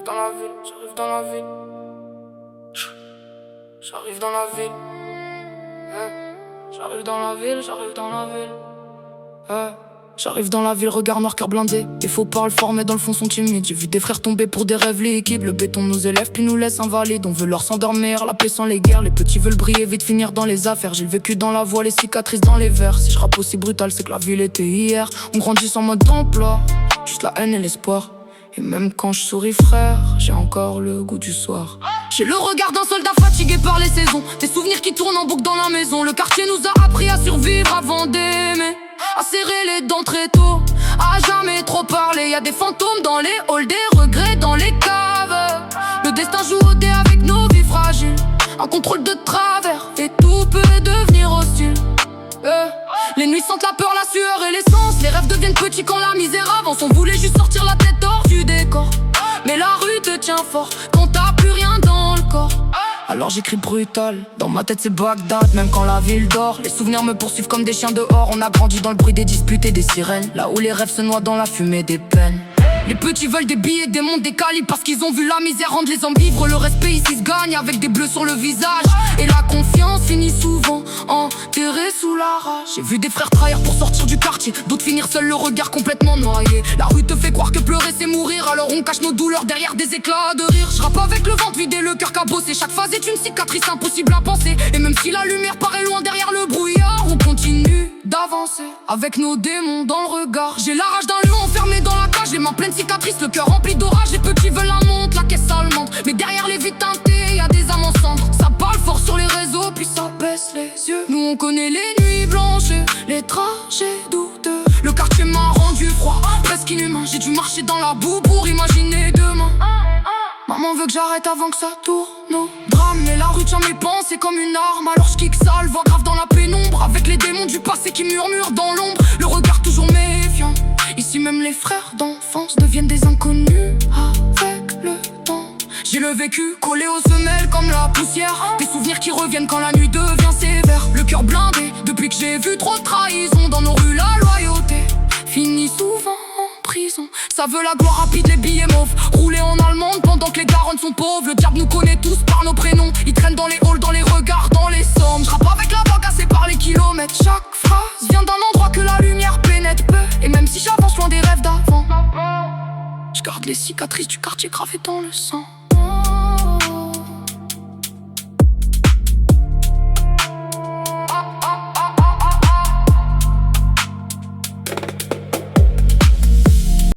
dans la ville, j'arrive dans la ville. J'arrive dans la ville. J'arrive dans la ville, j'arrive dans la ville. J'arrive dans la ville, regard noir, cœur blindé. Les faux parlent fort mais dans le fond sont timides. J'ai vu des frères tomber pour des rêves liquides. Le béton nous élève puis nous laisse invalides. On veut leur s'endormir, la paix sans les guerres. Les petits veulent briller, vite finir dans les affaires. J'ai le vécu dans la voie, les cicatrices dans les vers. Si je rappe aussi brutal, c'est que la ville était hier. On grandit sans mode d'emploi, juste la haine et l'espoir. Et même quand je souris frère, j'ai encore le goût du soir. J'ai le regard d'un soldat fatigué par les saisons. Des souvenirs qui tournent en boucle dans la maison. Le quartier nous a appris à survivre avant d'aimer, à serrer les dents très tôt, à jamais trop parler. Y'a des fantômes dans les halls, des regrets dans les caves. Le destin joue au dé avec nos vies fragiles. Un contrôle de travers et tout peut devenir hostile. Les nuits sentent la peur, la sueur et l'essence. Les rêves deviennent petits quand la misère avance. On voulait juste sortir la tête hors du décor, mais la rue te tient fort quand t'as plus rien dans le corps. Alors j'écris brutal, dans ma tête c'est Bagdad. Même quand la ville dort, les souvenirs me poursuivent comme des chiens dehors. On a grandi dans le bruit des disputes et des sirènes, là où les rêves se noient dans la fumée des peines. Les petits veulent des billets, des montres, des calibres, parce qu'ils ont vu la misère rendre les hommes vivre. Le respect ici se gagne avec des bleus sur le visage, et la confiance finit souvent enterrée sous la rage. J'ai vu des frères trahir pour sortir du quartier, d'autres finir seuls, le regard complètement noyé. La rue te fait croire que pleurer c'est mourir, alors on cache nos douleurs derrière des éclats de rire. Je rappe avec le ventre vide et le cœur cabossé. Chaque phase est une cicatrice impossible à penser. Et même si la lumière paraît loin derrière le brouillard, on continue d'avancer avec nos démons dans le regard. J'ai la rage d'un lion enfermé dans la cage, les mains pleines de cicatrices, le cœur rempli d'orage. Les petits veulent la montre, la caisse allemande, mais derrière les vitres teintées, y'a des âmes en cendres. Ça parle fort sur les réseaux, puis ça baisse les yeux. Nous on connaît les nuits blanches, les trajets douteux. Le quartier m'a rendu froid, presque inhumain. J'ai dû marcher dans la boue pour imaginer demain. Maman veut que j'arrête avant que ça tourne au drame, mais la rue tient mes pensées comme une arme. Alors je kick ça, le voix grave dans la pénombre, avec les démons du passé qui murmurent dans l'ombre. Le regard toujours méfiant. Ici même les frères d'enfance deviennent des inconnus avec le temps. J'ai le vécu collé aux semelles comme la poussière, des souvenirs qui reviennent quand la nuit devient sévère. Le cœur blindé depuis que j'ai vu trop de trahison. Dans nos rues la loyauté finit souvent en prison. Ça veut la gloire rapide, les billets mauves, rouler en allemande pendant que les darons sont pauvres. Le diable nous connaît tous par nos prénoms. Ils traînent dans les halls, dans les regards, dans les sommes. J'rappe avec la voix cassée par les kilomètres. Chaque phrase vient d'un endroit que la lumière pénètre peu. Et même si j'avance loin des rêves d'avant, je garde les cicatrices du quartier gravées dans le sang.